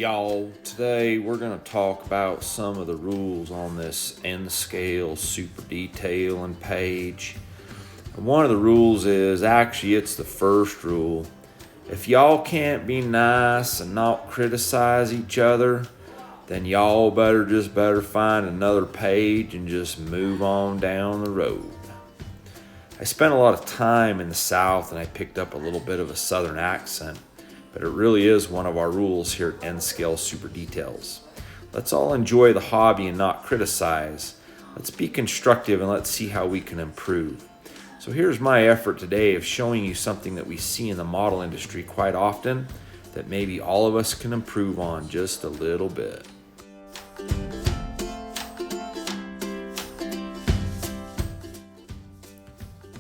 y'all. Today we're going to talk about some of the rules on this N-scale super detailing page. And one of the rules is, actually it's the first rule. If y'all can't be nice and not criticize each other, then y'all better find another page and just move on down the road. I spent a lot of time in the South and I picked up a little bit of a Southern accent, but it really is one of our rules here at N-Scale Super Details. Let's all enjoy the hobby and not criticize. Let's be constructive and let's see how we can improve. So here's my effort today of showing you something that we see in the model industry quite often that maybe all of us can improve on just a little bit.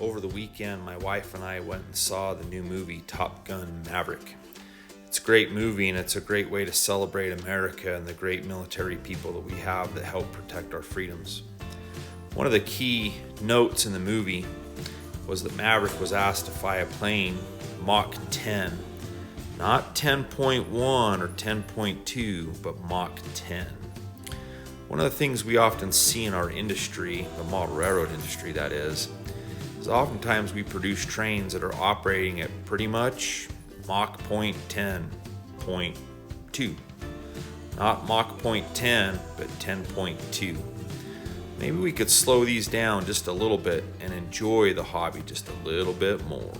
Over the weekend, my wife and I went and saw the new movie Top Gun: Maverick. It's a great movie and it's a great way to celebrate America and the great military people that we have that help protect our freedoms. One of the key notes in the movie was that Maverick was asked to fly a plane Mach 10, not 10.1 or 10.2, but Mach 10. One of the things we often see in our industry, the model railroad industry that is oftentimes we produce trains that are operating at pretty much Mach 10.2. Not Mach 10, but 10.2. Maybe we could slow these down just a little bit and enjoy the hobby just a little bit more.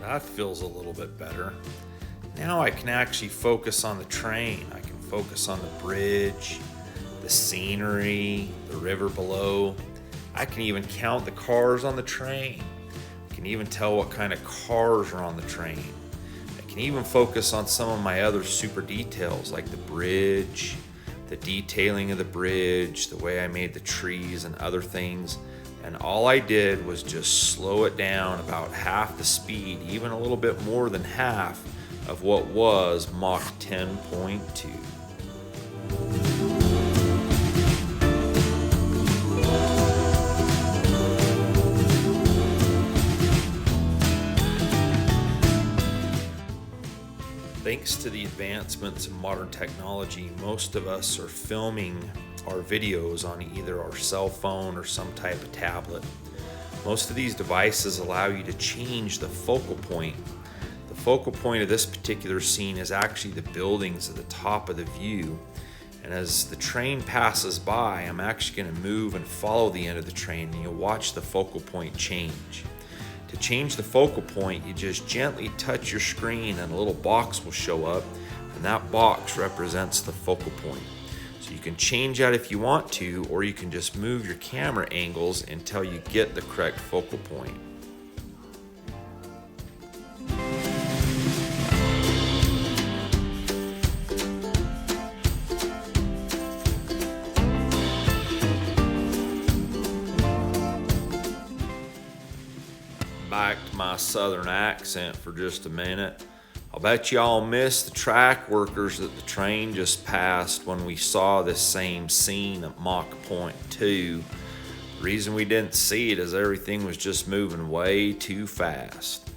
That feels a little bit better. Now I can actually focus on the train. I can focus on the bridge, the scenery, the river below. I can even count the cars on the train. I can even tell what kind of cars are on the train. I can even focus on some of my other super details like the bridge, the detailing of the bridge, the way I made the trees and other things. And all I did was just slow it down about half the speed, even a little bit more than half of what was Mach 10.2. Thanks to the advancements in modern technology, most of us are filming our videos on either our cell phone or some type of tablet. Most of these devices allow you to change the focal point. The focal point of this particular scene is actually the buildings at the top of the view. And as the train passes by, I'm actually going to move and follow the end of the train, and you'll watch the focal point change. To change the focal point, you just gently touch your screen and a little box will show up, and that box represents the focal point. So you can change that if you want to, or you can just move your camera angles until you get the correct focal point. Back to my southern accent for just a minute. I'll bet y'all missed the track workers that the train just passed when we saw this same scene at Mach 2. The reason we didn't see it is everything was just moving way too fast.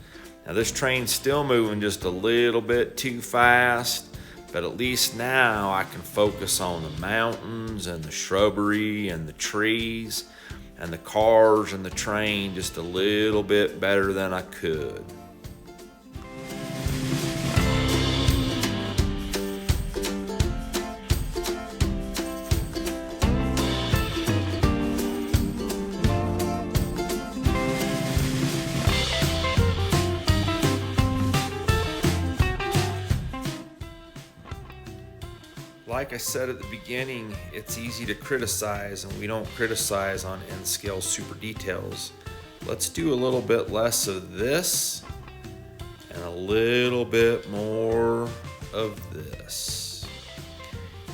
Now this train's still moving just a little bit too fast, but at least now I can focus on the mountains and the shrubbery and the trees and the cars and the train just a little bit better than I could. Like I said at the beginning, it's easy to criticize, and we don't criticize on N-scale super details. Let's do a little bit less of this and a little bit more of this.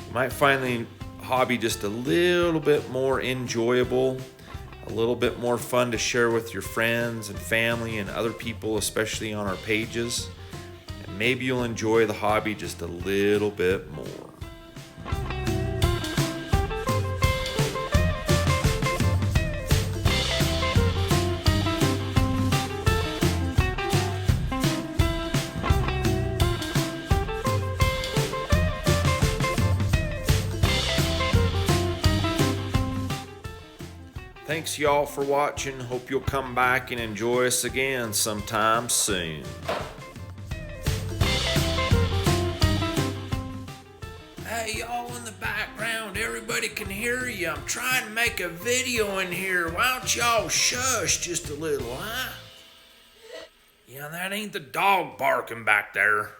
You might find the hobby just a little bit more enjoyable, a little bit more fun to share with your friends and family and other people, especially on our pages. And maybe you'll enjoy the hobby just a little bit more. Thanks y'all for watching. Hope you'll come back and enjoy us again sometime soon. Hey, y'all in the background, everybody can hear you. I'm trying to make a video in here. Why don't y'all shush just a little, huh? Yeah, that ain't the dog barking back there.